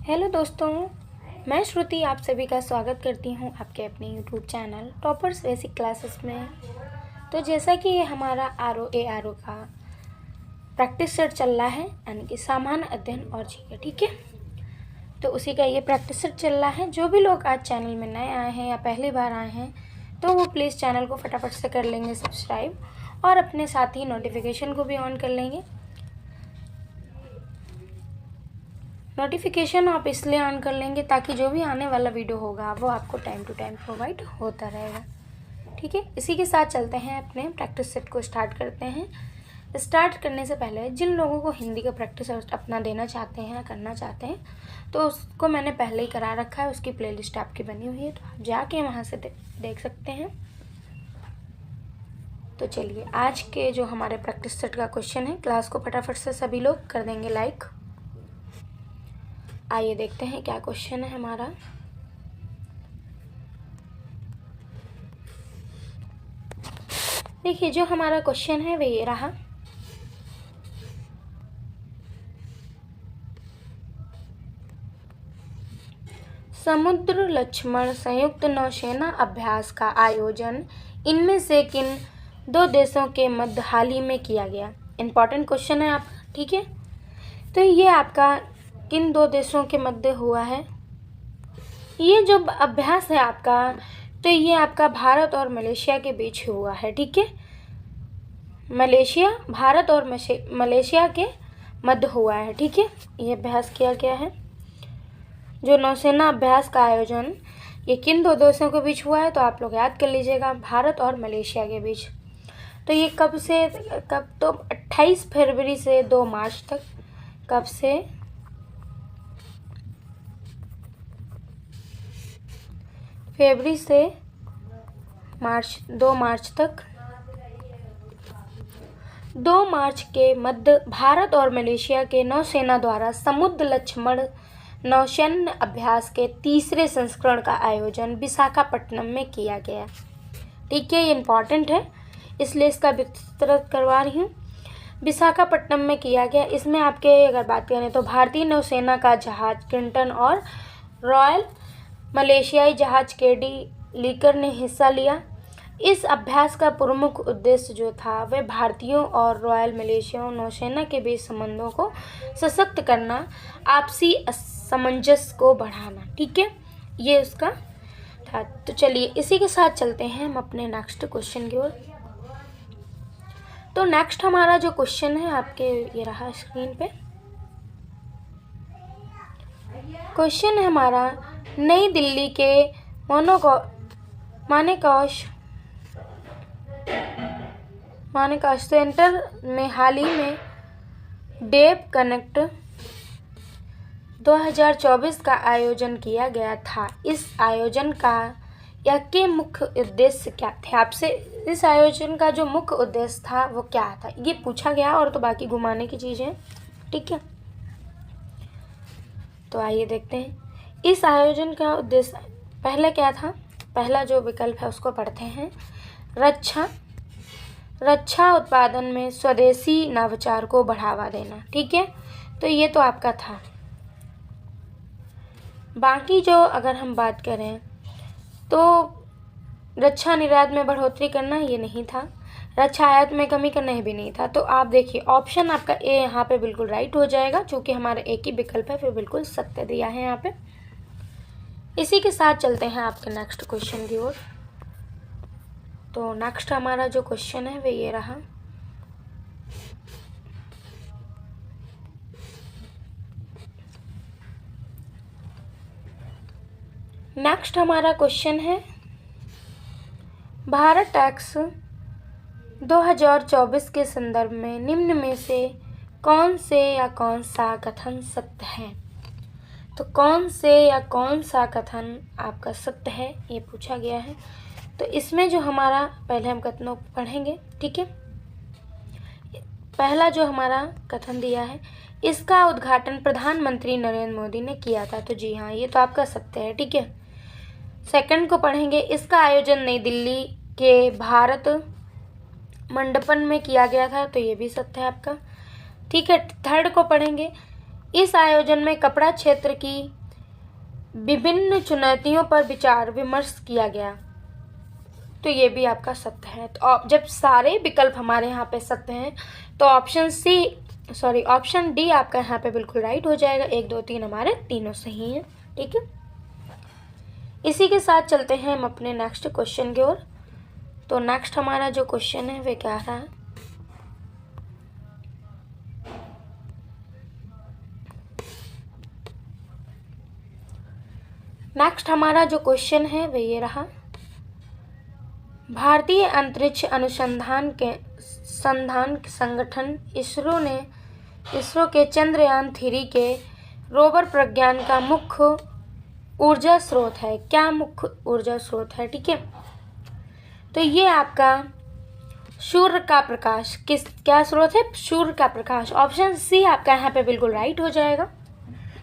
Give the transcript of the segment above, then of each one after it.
Hello दोस्तों, मैं श्रुति आप सभी का स्वागत करती हूँ आपके अपने YouTube channel toppers basic classes में। तो जैसा कि ये हमारा आर ओ का प्रैक्टिस सेट चल रहा है, यानी कि सामान्य अध्ययन और जीके, ठीक है। तो उसी का ये प्रैक्टिस सेट चल रहा है। जो भी लोग आज चैनल में नए आए हैं या पहली बार आए हैं तो वो प्लीज़ चैनल को फटाफट से कर लेंगे सब्सक्राइब और अपने साथ ही नोटिफिकेशन को भी ऑन कर लेंगे। नोटिफिकेशन आप इसलिए ऑन कर लेंगे ताकि जो भी आने वाला वीडियो होगा वो आपको टाइम टू टाइम प्रोवाइड होता रहेगा, ठीक है। इसी के साथ चलते हैं, अपने प्रैक्टिस सेट को स्टार्ट करते हैं। स्टार्ट करने से पहले जिन लोगों को हिंदी का प्रैक्टिस अपना देना चाहते हैं या करना चाहते हैं तो उसको मैंने पहले ही करा रखा है, उसकी प्लेलिस्ट आपकी बनी हुई है, तो आप जाके वहाँ से देख सकते हैं। तो चलिए, आज के जो हमारे प्रैक्टिस सेट का क्वेश्चन है, क्लास को फटाफट से सभी लोग कर देंगे लाइक। आइए देखते हैं क्या क्वेश्चन है हमारा। देखिए, जो हमारा क्वेश्चन है वो ये रहा। समुद्र लक्ष्मण संयुक्त नौसेना अभ्यास का आयोजन इनमें से किन दो देशों के मध्य हाल ही में किया गया? इम्पॉर्टेंट क्वेश्चन है आप, ठीक है। तो ये आपका किन दो देशों के मध्य हुआ है? ये जो अभ्यास है आपका, तो ये आपका भारत और मलेशिया के बीच हुआ है, ठीक है। भारत और मलेशिया के मध्य हुआ है, ठीक है। ये अभ्यास किया गया है। जो नौसेना अभ्यास का आयोजन ये किन दो देशों के बीच हुआ है, तो आप लोग याद कर लीजिएगा, भारत और मलेशिया के बीच। तो ये कब तो 28 फरवरी से 2 मार्च तक। कब से? फरवरी से 2 मार्च तक। 2 मार्च के मध्य भारत और मलेशिया के नौसेना द्वारा समुद्र लक्ष्मण नौसैन्य अभ्यास के तीसरे संस्करण का आयोजन विशाखापट्टनम में किया गया, ठीक है। ये इम्पॉर्टेंट है, इसलिए इसका विस्तृत करवा रही हूँ। विशाखापट्टनम में किया गया। इसमें आपके अगर बात करें तो भारतीय नौसेना का जहाज क्लिंटन और रॉयल मलेशियाई जहाज केडी लीकर ने हिस्सा लिया। इस अभ्यास का प्रमुख उद्देश्य जो था वह भारतीयों और रॉयल मलेशिया नौसेना के बीच संबंधों को सशक्त करना, आपसी सामंजस्य को बढ़ाना, ठीक है। ये उसका था। तो चलिए, इसी के साथ चलते हैं हम अपने नेक्स्ट क्वेश्चन की ओर। तो नेक्स्ट हमारा जो क्वेश्चन है आपके ये रहा स्क्रीन पे। क्वेश्चन है हमारा, नई दिल्ली के मानेकश सेंटर में हाल ही में डेव कनेक्ट 2024 का आयोजन किया गया था। इस आयोजन का या के मुख्य उद्देश्य क्या थे? आपसे इस आयोजन का जो मुख्य उद्देश्य था वो क्या था, ये पूछा गया, और तो बाकी घुमाने की चीज़ें, ठीक है। तो आइए देखते हैं इस आयोजन का उद्देश्य पहले क्या था। पहला जो विकल्प है उसको पढ़ते हैं। रक्षा उत्पादन में स्वदेशी नवाचार को बढ़ावा देना, ठीक है। तो ये तो आपका था। बाकी जो अगर हम बात करें तो रक्षा निर्यात में बढ़ोतरी करना ये नहीं था। रक्षा आयात में कमी करना भी नहीं था। तो आप देखिए, ऑप्शन आपका ए यहाँ पे बिल्कुल राइट हो जाएगा, क्योंकि हमारा एक ही विकल्प है, फिर बिल्कुल सत्य दिया है यहाँ पे। इसी के साथ चलते हैं आपके नेक्स्ट क्वेश्चन की ओर। तो नेक्स्ट हमारा जो क्वेश्चन है वो ये रहा। नेक्स्ट हमारा क्वेश्चन है, भारत टैक्स 2024 के संदर्भ में निम्न में से कौन सा कथन सत्य है? तो कौन से या कौन सा कथन आपका सत्य है, ये पूछा गया है। तो इसमें जो हमारा पहले हम कथनों पढ़ेंगे, ठीक है। पहला जो हमारा कथन दिया है, इसका उद्घाटन प्रधानमंत्री नरेंद्र मोदी ने किया था। तो जी हाँ, ये तो आपका सत्य है, ठीक है। सेकंड को पढ़ेंगे, इसका आयोजन नई दिल्ली के भारत मंडपम में किया गया था। तो ये भी सत्य है आपका, ठीक है। थर्ड को पढ़ेंगे, इस आयोजन में कपड़ा क्षेत्र की विभिन्न चुनौतियों पर विचार विमर्श किया गया। तो ये भी आपका सत्य है। तो जब सारे विकल्प हमारे यहाँ पे सत्य हैं तो ऑप्शन डी आपका यहाँ पे बिल्कुल राइट हो जाएगा। 1 2 3 हमारे तीनों सही हैं। ठीक है, इसी के साथ चलते हैं हम अपने नेक्स्ट क्वेश्चन की ओर। तो नेक्स्ट हमारा जो क्वेश्चन है वे क्या रहा है। नेक्स्ट हमारा जो क्वेश्चन है वह ये रहा। भारतीय अंतरिक्ष अनुसंधान संगठन इसरो के चंद्रयान 3 के रोवर प्रज्ञान का मुख्य ऊर्जा स्रोत है। क्या मुख्य ऊर्जा स्रोत है? ठीक है, तो ये आपका सूर्य का प्रकाश क्या स्रोत है? सूर्य का प्रकाश। ऑप्शन सी आपका यहाँ पे बिल्कुल राइट हो जाएगा।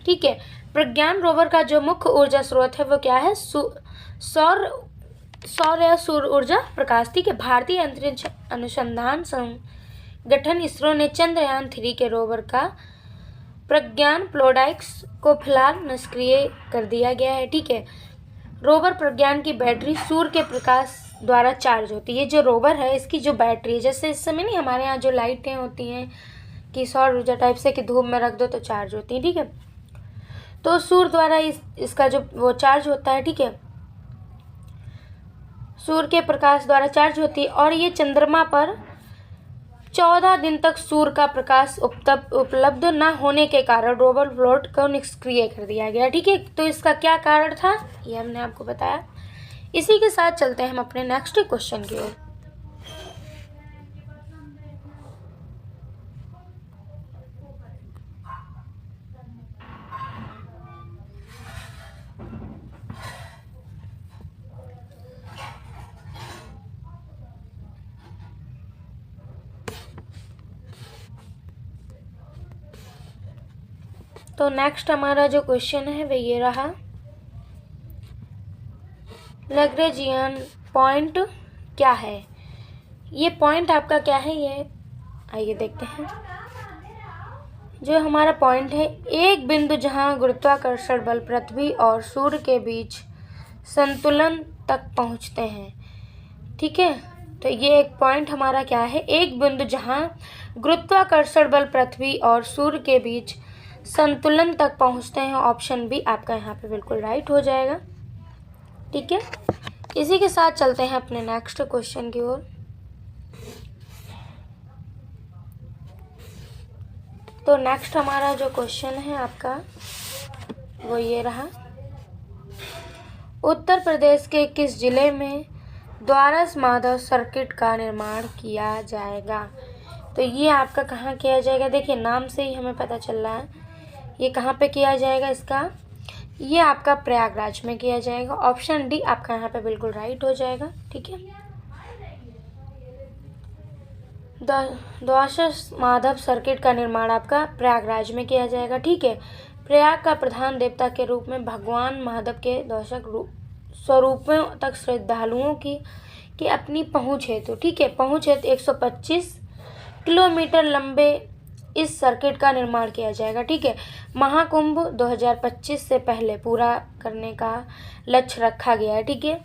ठीक है, प्रज्ञान रोवर का जो मुख्य ऊर्जा स्रोत है वो क्या है? सौर या सूर्य ऊर्जा प्रकाश। ठीक है, भारतीय अंतरिक्ष अनुसंधान संगठन इसरो ने चंद्रयान 3 के रोवर का प्रज्ञान प्रोडक्ट्स को फिलहाल निष्क्रिय कर दिया गया है। ठीक है, रोवर प्रज्ञान की बैटरी सूर्य के प्रकाश द्वारा चार्ज होती है। जो रोवर है इसकी जो बैटरी है, जैसे इस समय नहीं हमारे यहाँ जो लाइटें होती हैं कि सौर ऊर्जा टाइप से कि धूप में रख दो तो चार्ज होती है। ठीक है, तो सूर्य द्वारा इसका जो वो चार्ज होता है। ठीक है, सूर्य के प्रकाश द्वारा चार्ज होती है और ये चंद्रमा पर 14 दिन तक सूर्य का प्रकाश उपलब्ध न होने के कारण रोवर फ्लोट को निष्क्रिय कर दिया गया। ठीक है, तो इसका क्या कारण था ये हमने आपको बताया। इसी के साथ चलते हैं हम अपने नेक्स्ट क्वेश्चन की ओर। तो नेक्स्ट हमारा जो क्वेश्चन है वह ये रहा। लैग्रेंजियन पॉइंट क्या है? ये पॉइंट आपका क्या है? ये आइए देखते हैं। जो हमारा पॉइंट है, एक बिंदु जहां गुरुत्वाकर्षण बल पृथ्वी और सूर्य के बीच संतुलन तक पहुंचते हैं। ठीक है, तो ये एक पॉइंट हमारा क्या है? एक बिंदु जहां गुरुत्वाकर्षण बल पृथ्वी और सूर्य के बीच संतुलन तक पहुंचते हैं। ऑप्शन बी आपका यहाँ पे बिल्कुल राइट हो जाएगा। ठीक है, इसी के साथ चलते हैं अपने नेक्स्ट क्वेश्चन की ओर। तो नेक्स्ट हमारा जो क्वेश्चन है आपका वो ये रहा। उत्तर प्रदेश के किस जिले में द्वारस माधव सर्किट का निर्माण किया जाएगा? तो ये आपका कहाँ किया जाएगा? देखिए नाम से ही हमें पता चल रहा है ये कहाँ पे किया जाएगा। इसका ये आपका प्रयागराज में किया जाएगा। ऑप्शन डी आपका यहाँ पे बिल्कुल राइट हो जाएगा। ठीक है, द्वादश माधव सर्किट का निर्माण आपका प्रयागराज में किया जाएगा। ठीक है, प्रयाग का प्रधान देवता के रूप में भगवान महादेव के द्वादश स्वरूपों तक श्रद्धालुओं की अपनी पहुँच हेतु, ठीक है, पहुँच हेतु 125 किलोमीटर लंबे इस सर्किट का निर्माण किया जाएगा। ठीक है, महाकुंभ 2025 से पहले पूरा करने का लक्ष्य रखा गया है। ठीक है,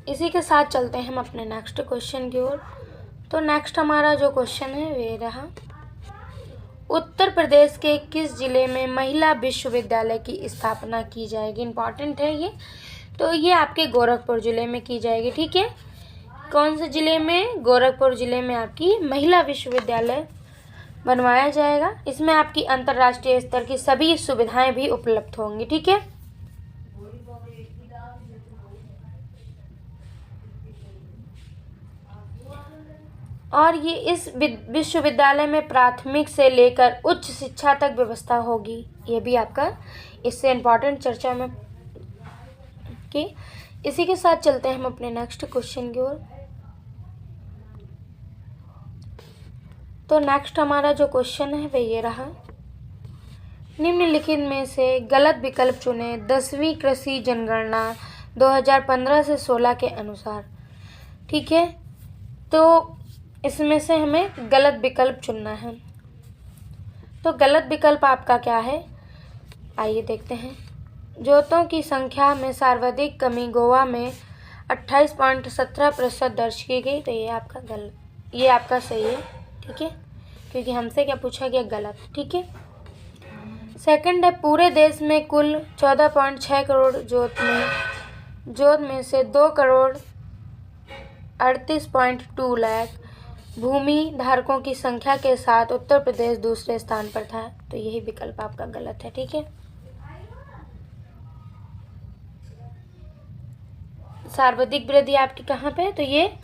इसी के साथ चलते हैं हम अपने नेक्स्ट क्वेश्चन की ओर। तो नेक्स्ट हमारा जो क्वेश्चन है वे रहा। उत्तर प्रदेश के किस जिले में महिला विश्वविद्यालय की स्थापना की जाएगी? इंपॉर्टेंट है ये। तो ये आपके गोरखपुर जिले में की जाएगी। ठीक है, कौन से जिले में? गोरखपुर जिले में आपकी महिला विश्वविद्यालय बनवाया जाएगा। इसमें आपकी अंतर्राष्ट्रीय स्तर की सभी सुविधाएं भी उपलब्ध होंगी। ठीक है, और ये इस विश्वविद्यालय में प्राथमिक से लेकर उच्च शिक्षा तक व्यवस्था होगी। ये भी आपका इससे इम्पोर्टेंट चर्चा में की। इसी के साथ चलते हैं हम अपने नेक्स्ट क्वेश्चन की ओर। तो नेक्स्ट हमारा जो क्वेश्चन है वह ये रहा। निम्नलिखित में से गलत विकल्प चुने 10वीं कृषि जनगणना 2015 से 16 के अनुसार। ठीक है, तो इसमें से हमें गलत विकल्प चुनना है। तो गलत विकल्प आपका क्या है, आइए देखते हैं। जोतों की संख्या में सर्वाधिक कमी गोवा में 28.17% दर्ज की गई। तो ये आपका गलत, ये आपका सही है, ठीक है, क्योंकि हमसे क्या पूछा गया, गलत, ठीक है। सेकंड है, पूरे देश में कुल 14.6 करोड़ जोत में से 2 करोड़ 38.2 लाख भूमि धारकों की संख्या के साथ उत्तर प्रदेश दूसरे स्थान पर था। तो यही विकल्प आपका गलत है, ठीक है। सर्वाधिक वृद्धि आपकी कहाँ पे है, तो ये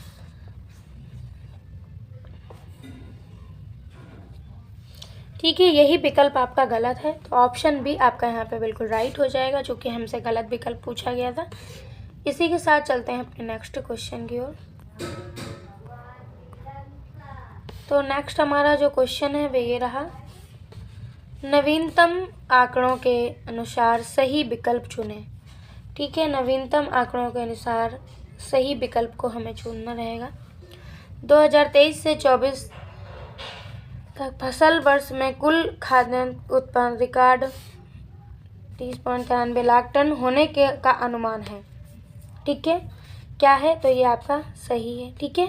ठीक है, यही विकल्प आपका गलत है। तो ऑप्शन बी आपका यहाँ पे बिल्कुल राइट हो जाएगा, जो कि हमसे गलत विकल्प पूछा गया था। इसी के साथ चलते हैं अपने नेक्स्ट क्वेश्चन की ओर। तो नेक्स्ट हमारा जो क्वेश्चन है वो ये रहा, नवीनतम आंकड़ों के अनुसार सही विकल्प चुनें। ठीक है, नवीनतम आंकड़ों के अनुसार सही विकल्प को हमें चुनना रहेगा। 2023 से 24 तक फसल वर्ष में कुल खाद्यान्न उत्पादन रिकॉर्ड 30.93 लाख टन होने के का अनुमान है। ठीक है, क्या है, तो ये आपका सही है, ठीक है।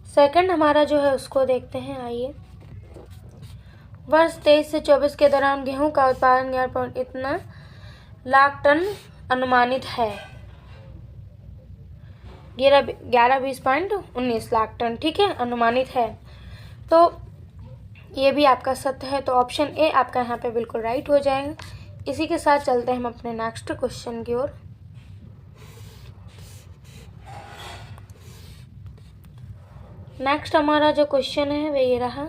सेकंड हमारा जो है उसको देखते हैं, आइए। वर्ष 23 से 24 के दौरान गेहूं का उत्पादन 11 लाख टन अनुमानित है। 11-20.19 लाख टन, ठीक है, अनुमानित है। तो ये भी आपका सत्य है, तो ऑप्शन ए आपका यहाँ पे बिल्कुल राइट हो जाएगा। इसी के साथ चलते हैं हम अपने नेक्स्ट क्वेश्चन की ओर। नेक्स्ट हमारा जो क्वेश्चन है वो ये रहा,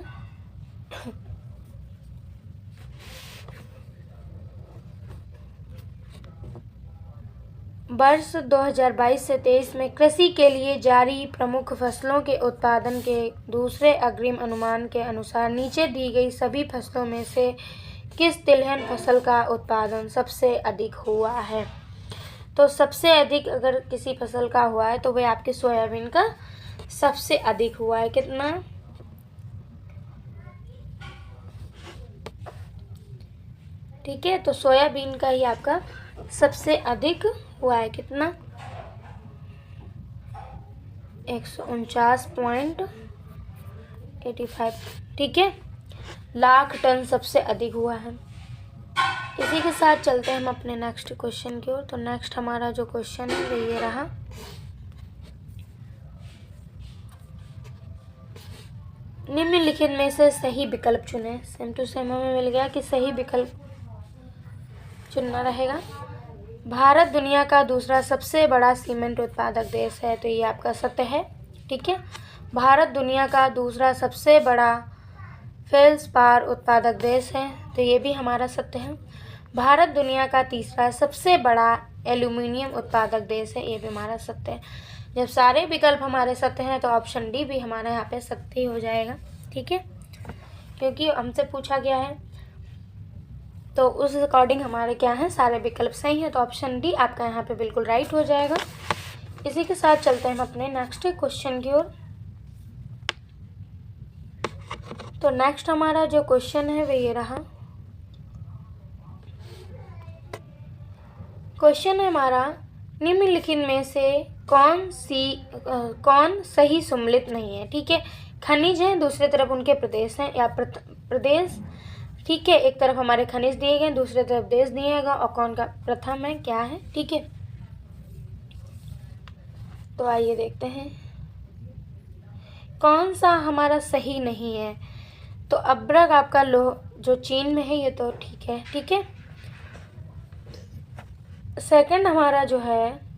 वर्ष 2022 से 23 में कृषि के लिए जारी प्रमुख फसलों के उत्पादन के दूसरे अग्रिम अनुमान के अनुसार नीचे दी गई सभी फसलों में से किस तिलहन फसल का उत्पादन सबसे अधिक हुआ है। तो सबसे अधिक अगर किसी फसल का हुआ है तो वह आपके सोयाबीन का सबसे अधिक हुआ है। कितना, ठीक है, तो सोयाबीन का ही आपका सबसे अधिक हुआ है। कितना, 149.85, ठीक है, लाख टन सबसे अधिक हुआ है। इसी के साथ चलते हैं हम अपने नेक्स्ट क्वेश्चन की ओर। तो नेक्स्ट हमारा जो क्वेश्चन है वो ये रहा, निम्नलिखित में से सही विकल्प चुनें। सेम टू सेम हमें मिल गया कि सही विकल्प चुनना रहेगा। भारत दुनिया का दूसरा सबसे बड़ा सीमेंट उत्पादक देश है। तो ये आपका सत्य है, ठीक है। भारत दुनिया का दूसरा सबसे बड़ा फेल्सपार उत्पादक देश है। तो ये भी हमारा सत्य है। भारत दुनिया का तीसरा सबसे बड़ा एल्यूमिनियम उत्पादक देश है। ये भी हमारा सत्य है। जब सारे विकल्प हमारे सत्य हैं तो ऑप्शन डी भी हमारा यहाँ पे सत्य ही हो जाएगा, ठीक है, क्योंकि हमसे पूछा गया है तो उस अकॉर्डिंग हमारे क्या हैं, सारे विकल्प सही हैं। तो ऑप्शन डी आपका यहाँ पे बिल्कुल राइट हो जाएगा। इसी के साथ चलते हैं हम अपने नेक्स्ट क्वेश्चन की ओर। तो नेक्स्ट हमारा जो क्वेश्चन है वो ये रहा, क्वेश्चन है हमारा, निम्नलिखित में से कौन सही सम्मिलित नहीं है। ठीक है, खनिज है, दूसरी तरफ उनके प्रदेश हैं या प्रदेश, ठीक है, एक तरफ हमारे खनिज दिए गए, दूसरी तरफ देश दिएगा, और कौन का प्रथम है, क्या है, ठीक है। तो आइए देखते हैं कौन सा हमारा सही नहीं है। तो अब्रक आपका जो चीन में है ये तो ठीक है, ठीक है। सेकंड हमारा जो है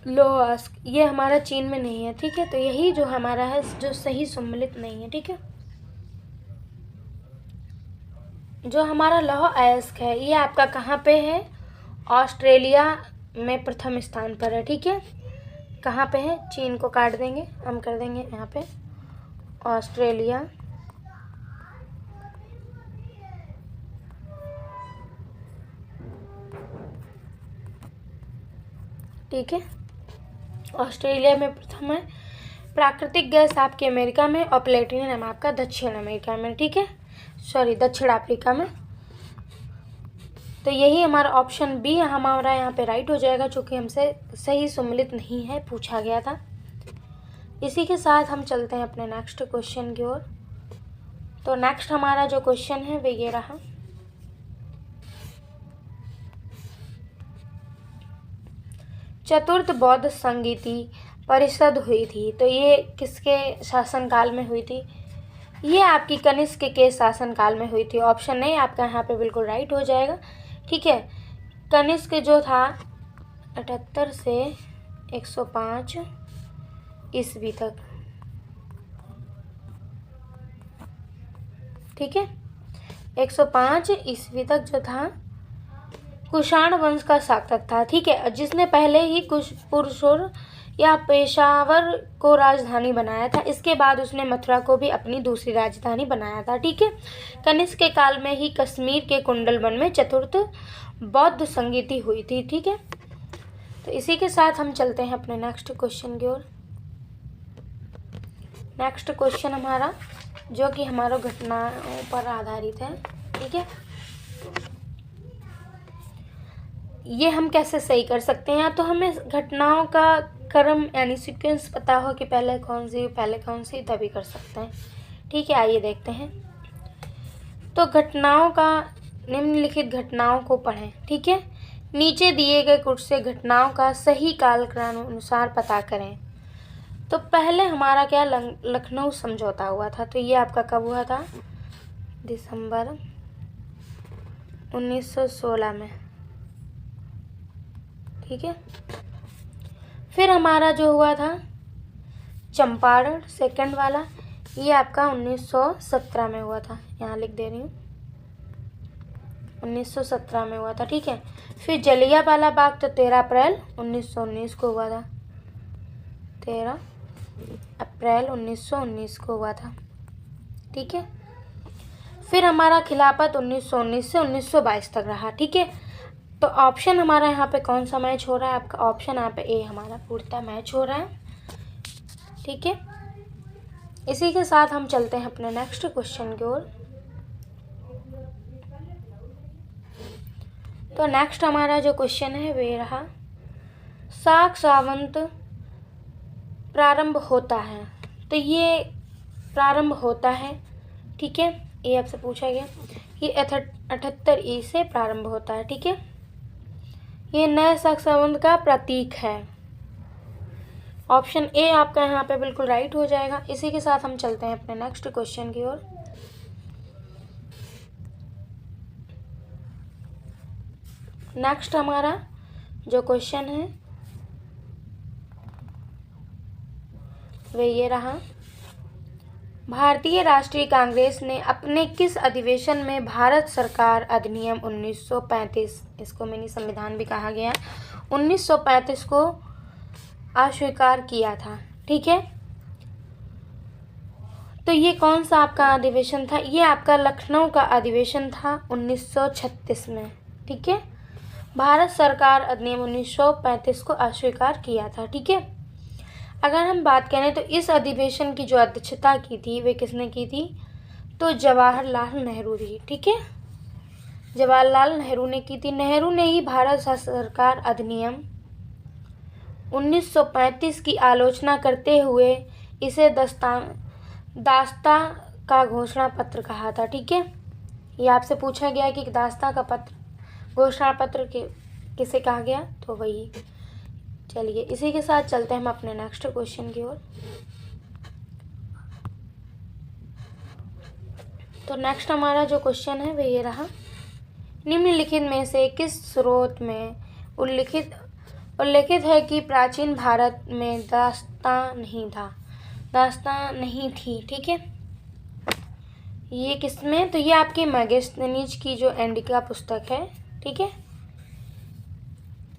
लोहास्क, ये हमारा चीन में नहीं है, ठीक है। तो यही जो हमारा है जो सही सम्मिलित नहीं है, ठीक है। जो हमारा लौह अयस्क है ये आपका कहाँ पे है, ऑस्ट्रेलिया में प्रथम स्थान पर है, ठीक है। कहाँ पे है, चीन को काट देंगे, हम कर देंगे यहाँ पे ऑस्ट्रेलिया, ठीक है। ऑस्ट्रेलिया में प्रथम है। प्राकृतिक गैस आपके अमेरिका में और प्लेटिनम आपका दक्षिण अमेरिका में, ठीक है, सॉरी दक्षिण अफ्रीका में। तो यही हमारा ऑप्शन बी हमारा यहाँ पे राइट हो जाएगा, चूँकि हमसे सही सम्मिलित नहीं है, पूछा गया था। इसी के साथ हम चलते हैं अपने नेक्स्ट क्वेश्चन की ओर। तो नेक्स्ट हमारा जो क्वेश्चन है वो ये रहा। चतुर्थ बौद्ध संगीति परिषद हुई थी, तो ये किसके शासनकाल में हुई थी? ये आपकी कनिष्क के शासनकाल में हुई थी। ऑप्शन ए आपका यहाँ पे बिल्कुल राइट हो जाएगा, ठीक है। कनिष्क जो था 78 से 105 ईस्वी तक, ठीक है, 105 ईस्वी तक जो था कुषाण वंश का शासक था, ठीक है, जिसने पहले ही पुरसोर या पेशावर को राजधानी बनाया था। इसके बाद उसने मथुरा को भी अपनी दूसरी राजधानी बनाया था, ठीक है। कनिष्क के काल में ही कश्मीर के कुंडलवन में चतुर्थ बौद्ध संगीति हुई थी, ठीक है। तो इसी के साथ हम चलते हैं अपने नेक्स्ट क्वेश्चन की ओर। नेक्स्ट क्वेश्चन हमारा जो कि हमारा घटनाओं पर आधारित है, ठीक है। ये हम कैसे सही कर सकते हैं? तो हमें घटनाओं का क्रम यानी सीक्वेंस पता हो कि पहले कौन सी तभी कर सकते हैं, ठीक है। आइए देखते हैं। तो घटनाओं का निम्नलिखित घटनाओं को पढ़ें, ठीक है। नीचे दिए गए कुछ से घटनाओं का सही कालक्रम अनुसार पता करें। तो पहले हमारा क्या लखनऊ समझौता हुआ था, तो ये आपका कब हुआ था? दिसंबर 1916 में, ठीक है। फिर हमारा जो हुआ था चंपारण सेकंड वाला, ये आपका 1917 में हुआ था, यहाँ लिख दे रही हूँ, 1917 में हुआ था, ठीक है। फिर जलियांवाला बाग तो 13 अप्रैल 1919 को हुआ था, 13 अप्रैल 1919 को हुआ था, ठीक है। फिर हमारा खिलाफत 1919 से 1922 तक रहा, ठीक है। तो ऑप्शन हमारा यहाँ पे कौन सा मैच हो रहा है? आपका ऑप्शन यहाँ पे ए हमारा पूर्णतः मैच हो रहा है, ठीक है। इसी के साथ हम चलते हैं अपने नेक्स्ट क्वेश्चन की ओर। तो नेक्स्ट हमारा जो क्वेश्चन है वे रहा, शाक सावंत प्रारंभ होता है। तो ये प्रारंभ होता है, ठीक है, ये आपसे पूछा गया। ये 78 ई से प्रारंभ होता है, ठीक है। ये नए शाक सावंत का प्रतीक है। ऑप्शन ए आपका यहाँ पे बिल्कुल राइट हो जाएगा। इसी के साथ हम चलते हैं अपने नेक्स्ट क्वेश्चन की ओर। नेक्स्ट हमारा जो क्वेश्चन है वे ये रहा, भारतीय राष्ट्रीय कांग्रेस ने अपने किस अधिवेशन में भारत सरकार अधिनियम 1935, इसको मिनी संविधान भी कहा गया, 1935 को अस्वीकार किया था, ठीक है। तो ये कौन सा आपका अधिवेशन था? ये आपका लखनऊ का अधिवेशन था 1936 में, ठीक है। भारत सरकार अधिनियम 1935 को अस्वीकार किया था, ठीक है। अगर हम बात करें तो इस अधिवेशन की जो अध्यक्षता की थी वे किसने की थी? तो जवाहरलाल नेहरू थी, ठीक है, जवाहरलाल नेहरू ने की थी। नेहरू ने ही भारत सरकार अधिनियम 1935 की आलोचना करते हुए इसे दास्ता का घोषणा पत्र कहा था, ठीक है। ये आपसे पूछा गया कि दास्ता का पत्र घोषणा पत्र किसे कहा गया, तो वही। चलिए इसी के साथ चलते हैं हम अपने नेक्स्ट क्वेश्चन की ओर। तो नेक्स्ट हमारा जो क्वेश्चन है वह ये रहा, निम्नलिखित में से किस स्रोत में उल्लिखित है कि प्राचीन भारत में दास्तां नहीं थी, ठीक है। ये किसमें? तो ये आपकी मैगस्थनीज की जो इंडिका पुस्तक है, ठीक है।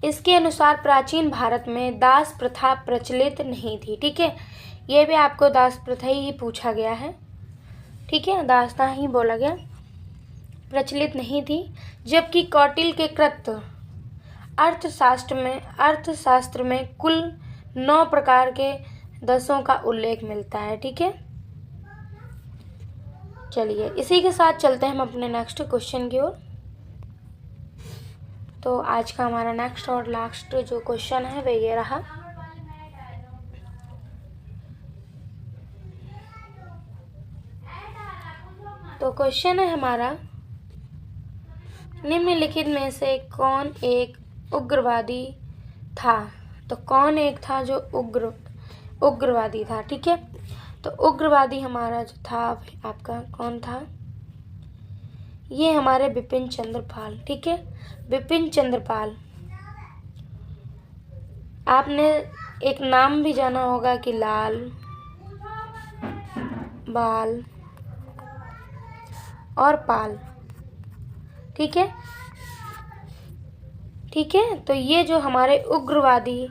इसके अनुसार प्राचीन भारत में दास प्रथा प्रचलित नहीं थी, ठीक है। ये भी आपको दास प्रथा ही पूछा गया है, ठीक है, दास्तां ही बोला गया, प्रचलित नहीं थी। जबकि कौटिल्य के कृत अर्थशास्त्र में कुल 9 प्रकार के दसों का उल्लेख मिलता है। ठीक है, चलिए इसी के साथ चलते हैं हम अपने नेक्स्ट क्वेश्चन की ओर। तो आज का हमारा नेक्स्ट और लास्ट जो क्वेश्चन है वह ये रहा। तो क्वेश्चन है हमारा, निम्नलिखित में से कौन एक उग्रवादी था। तो कौन एक था जो उग्रवादी था। ठीक है, तो उग्रवादी हमारा जो था आपका कौन था, ये हमारे बिपिन चंद्र पाल। ठीक है, बिपिन चंद्र पाल। आपने एक नाम भी जाना होगा कि लाल बाल और पाल। ठीक है, ठीक है, तो ये जो हमारे उग्रवादी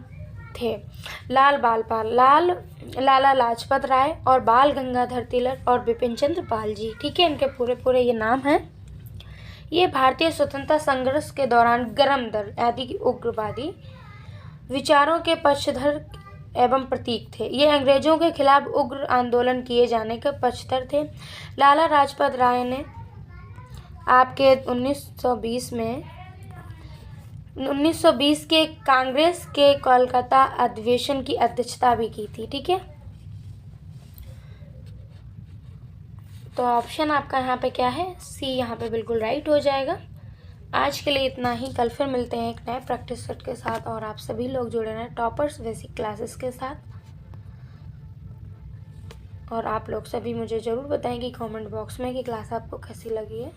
थे, लाल बाल पाल, लाला लाजपत राय और बाल गंगाधर तिलक और बिपिन चंद्र पाल जी। ठीक है, इनके पूरे पूरे ये नाम हैं। ये भारतीय स्वतंत्रता संघर्ष के दौरान गरम दल आदि की उग्रवादी विचारों के पक्षधर एवं प्रतीक थे। ये अंग्रेजों के खिलाफ उग्र आंदोलन किए जाने के पक्षधर थे। लाला लाजपत राय ने आपके 1920 के कांग्रेस के कोलकाता अधिवेशन की अध्यक्षता भी की थी। ठीक है, तो ऑप्शन आपका यहाँ पे क्या है, सी यहाँ पे बिल्कुल राइट हो जाएगा। आज के लिए इतना ही, कल फिर मिलते हैं एक नए प्रैक्टिस सेट के साथ और आप सभी लोग जुड़े रहें टॉपर्स बेसिक क्लासेस के साथ। और आप लोग सभी मुझे ज़रूर बताएं कि कमेंट बॉक्स में कि क्लास आपको कैसी लगी है।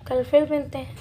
कल फिर मिलते हैं।